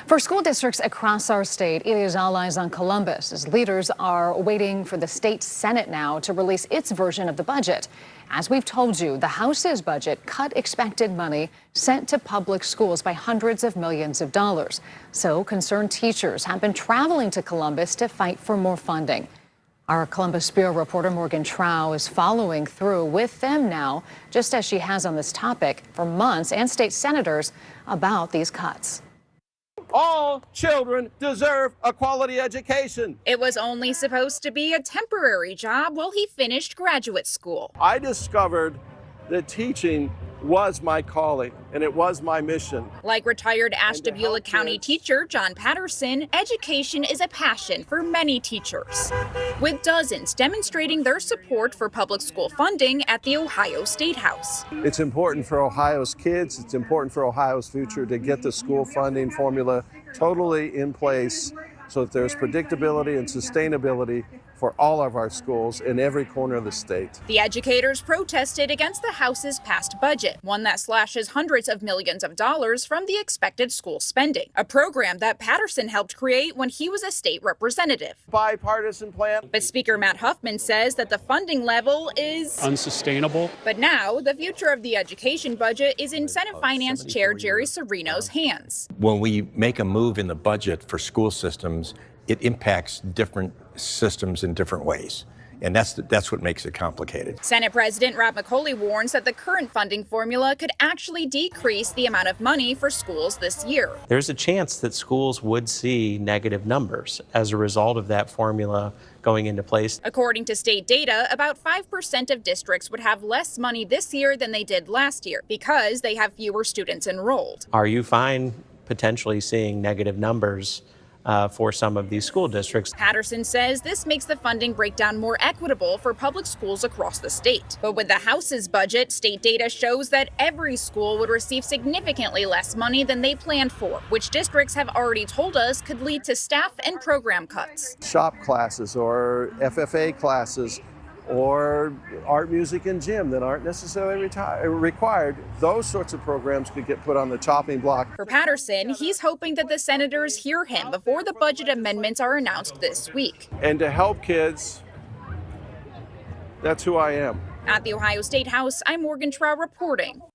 For school districts across our state, it is all eyes on Columbus as leaders are waiting for the state Senate now to release its version of the budget. As we've told you, the House's budget cut expected money sent to public schools by hundreds of millions of dollars. So concerned teachers have been traveling to Columbus to fight for more funding. Our Columbus Bureau reporter Morgan Trow is following through with them now, just as she has on this topic for months, and state senators about these cuts. All children deserve a quality education. It was only supposed to be a temporary job while he finished graduate school. I discovered that teaching was my calling and it was my mission. Like retired Ashtabula County teacher John Patterson, education is a passion for many teachers, with dozens demonstrating their support for public school funding at the Ohio Statehouse. It's important for Ohio's kids, it's important for Ohio's future to get the school funding formula totally in place so that there's predictability and sustainability for all of our schools in every corner of the state. The educators protested against the House's passed budget, one that slashes hundreds of millions of dollars from the expected school spending, a program that Patterson helped create when he was a state representative. Bipartisan plan. But Speaker Matt Huffman says that the funding level is unsustainable. But now the future of the education budget is in Senate Finance Chair Jerry Serino's hands. When we make a move in the budget for school systems, it impacts different systems in different ways. And that's what makes it complicated. Senate President Rob McCauley warns that the current funding formula could actually decrease the amount of money for schools this year. There's a chance that schools would see negative numbers as a result of that formula going into place. According to state data, about 5% of districts would have less money this year than they did last year because they have fewer students enrolled. Are you fine potentially seeing negative numbers for some of these school districts? Patterson says this makes the funding breakdown more equitable for public schools across the state. But with the House's budget, state data shows that every school would receive significantly less money than they planned for, which districts have already told us could lead to staff and program cuts. Shop classes or FFA classes or art, music, and gym that aren't necessarily required, those sorts of programs could get put on the chopping block. For Patterson, he's hoping that the senators hear him before the budget amendments are announced this week. And to help kids, that's who I am. At the Ohio State House, I'm Morgan Trow reporting.